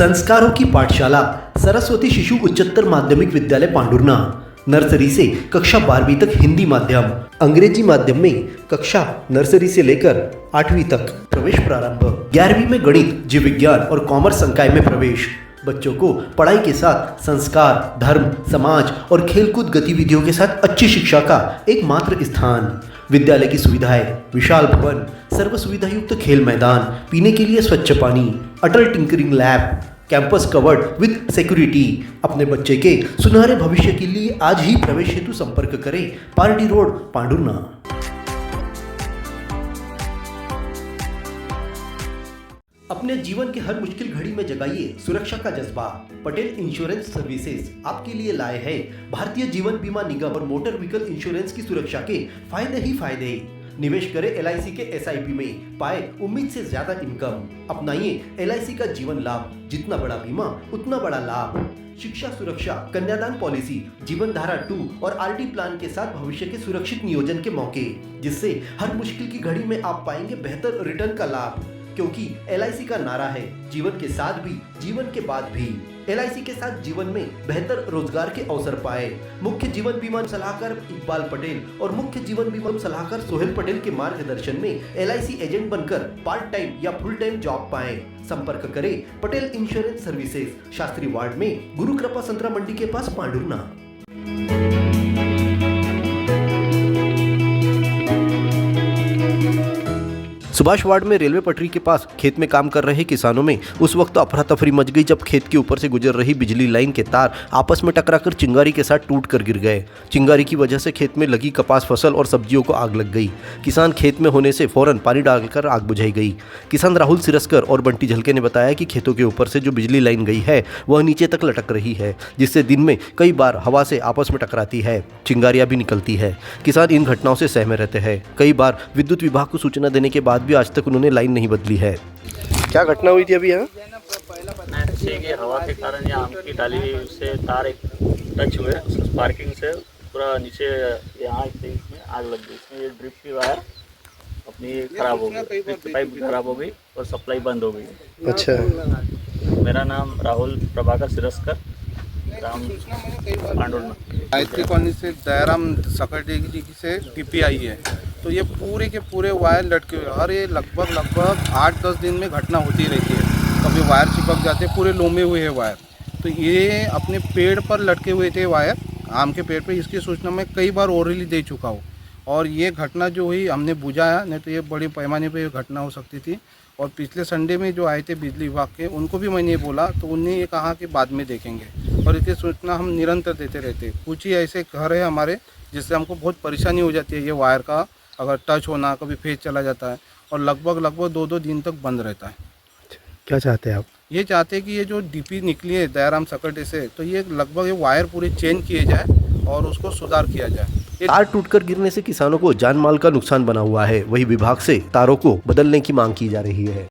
संस्कारों की पाठशाला सरस्वती शिशु उच्चतर माध्यमिक विद्यालय पांडुरना। नर्सरी से कक्षा 12वीं तक हिंदी माध्यम, अंग्रेजी माध्यम में कक्षा नर्सरी से लेकर 8वीं तक प्रवेश प्रारंभ। 11वीं में गणित, जीव विज्ञान और कॉमर्स संकाय में प्रवेश। बच्चों को पढ़ाई के साथ संस्कार, धर्म, समाज और खेलकूद गतिविधियों के साथ अच्छी शिक्षा का एकमात्र स्थान। विद्यालय की सुविधाएं: विशाल भवन, सर्व सुविधा युक्त खेल मैदान, पीने के लिए स्वच्छ पानी, Atal tinkering lab, campus covered with security. अपने बच्चे के सुनहरे भविष्य के लिए आज ही प्रवेश हेतु संपर्क करें। Party road, Pandhurna. अपने जीवन के हर मुश्किल घड़ी में जगाइए सुरक्षा का जज्बा। पटेल इंश्योरेंस सर्विसेज आपके लिए लाए हैं भारतीय जीवन बीमा निगम और मोटर व्हीकल इंश्योरेंस की सुरक्षा के फायदे ही फायदे। निवेश करें LIC के SIP में, पाए उम्मीद से ज्यादा इनकम। अपनाइए LIC का जीवन लाभ, जितना बड़ा बीमा उतना बड़ा लाभ। शिक्षा सुरक्षा, कन्यादान पॉलिसी, जीवन धारा 2 और RD प्लान के साथ भविष्य के सुरक्षित नियोजन के मौके, जिससे हर मुश्किल की घड़ी में आप पाएंगे बेहतर रिटर्न का लाभ। क्योंकि LIC का नारा है जीवन के साथ भी, जीवन के बाद भी। LIC के साथ जीवन में बेहतर रोजगार के अवसर पाए। मुख्य जीवन बीमा सलाहकार इकबाल पटेल और मुख्य जीवन बीमा सलाहकार सोहेल पटेल के मार्गदर्शन में LIC एजेंट बनकर पार्ट टाइम या फुल टाइम जॉब पाएं। संपर्क करें Patel insurance services, Shastri ward में, गुरु कृपा संतरा मंडी के पास, पांडुरना। सुभाष वार्ड में रेलवे पटरी के पास खेत में काम कर रहे किसानों में उस वक्त अफरा तफरी मच गई जब खेत के ऊपर से गुजर रही बिजली लाइन के तार आपस में टकराकर चिंगारी के साथ टूट कर गिर गए। चिंगारी की वजह से खेत में लगी कपास फसल और सब्जियों को आग लग गई। किसान खेत में होने से फौरन पानी डालकर आग बुझाई गई। किसान राहुल सिरस्कर और बंटी झलके ने बताया कि खेतों के ऊपर से जो बिजली लाइन गई है वह नीचे तक लटक रही है, जिससे दिन में कई बार हवा से आपस में टकराती है, चिंगारियां भी निकलती है। किसान इन घटनाओं से सहमे रहते हैं। कई बार विद्युत विभाग को सूचना देने के बाद भी आज तक उन्होंने लाइन नहीं बदली है। क्या घटना हुई थी अभी यहाँ? हवा के कारण या आम की डाली से तार एक टच हुए, स्पार्किंग से पूरा नीचे यहाँ इसमें आग लग गई। इसमें ये ड्रिप की वायर अपनी खराब हो गई, ड्रिप पाइप खराब हो गई और सप्लाई बंद हो गई। अच्छा। मेरा नाम राहुल प्रभाकर सिरस्कर, ग्राम पांडुरना। गायत्री कॉलोनी से दयाराम सकट से टीपी आई है, तो ये पूरे के पूरे वायर लटके हुए और ये लगभग 8-10 दिन में घटना होती रहती है। कभी वायर चिपक जाते, पूरे लोमे हुए हैं वायर। तो ये अपने पेड़ पर लटके हुए थे वायर, आम के पेड़ पे। इसकी सूचना मैं कई बार ओरली दे चुका हूँ और ये घटना जो हुई हमने बुझाया, नहीं तो ये बड़े पैमाने पे घटना हो सकती थी। और पिछले संडे में जो आए थे बिजली विभाग के, उनको भी मैंने ये बोला, तो उन्होंने ये कहा कि बाद में देखेंगे। और इसकी सूचना हम निरंतर देते रहते। कुछ ही ऐसे घर है हमारे जिससे हमको बहुत परेशानी हो जाती है। ये वायर का अगर टच होना, कभी फेज चला जाता है और लगभग 2-2 दिन तक बंद रहता है। क्या चाहते हैं आप? ये चाहते हैं कि ये जो DP निकली है दयाराम सकटे से, तो ये लगभग ये वायर पूरे चेंज किए जाए और उसको सुधार किया जाए। तार टूटकर गिरने से किसानों को जान माल का नुकसान बना हुआ है। वही विभाग से तारों को बदलने की मांग की जा रही है।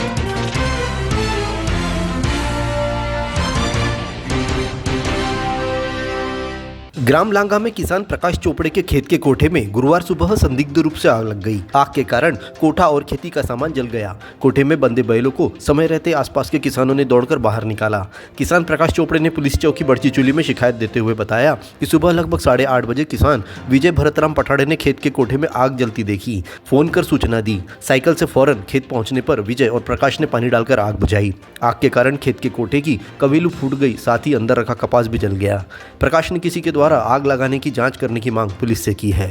ग्राम लांगा में किसान प्रकाश चोपड़े के खेत के कोठे में गुरुवार सुबह संदिग्ध रूप से आग लग गई। आग के कारण कोठा और खेती का सामान जल गया। कोठे में बंधे बैलों को समय रहते आसपास के किसानों ने दौड़कर बाहर निकाला। किसान प्रकाश चोपड़े ने पुलिस चौकी बड़ची चुली में शिकायत देते हुए बताया कि सुबह लगभग 8:30 बजे किसान विजय भरतराम पठाड़े ने खेत के कोठे में आग जलती देखी। फोन कर सूचना दी। साइकिल से फौरन खेत पहुंचने पर विजय और प्रकाश ने पानी डालकर आग बुझाई। आग के कारण खेत के कोठे की कबीलू फूट गई, साथ ही अंदर रखा कपास भी जल गया। प्रकाश ने किसी के द्वारा आग लगाने की जांच करने की मांग पुलिस से की है।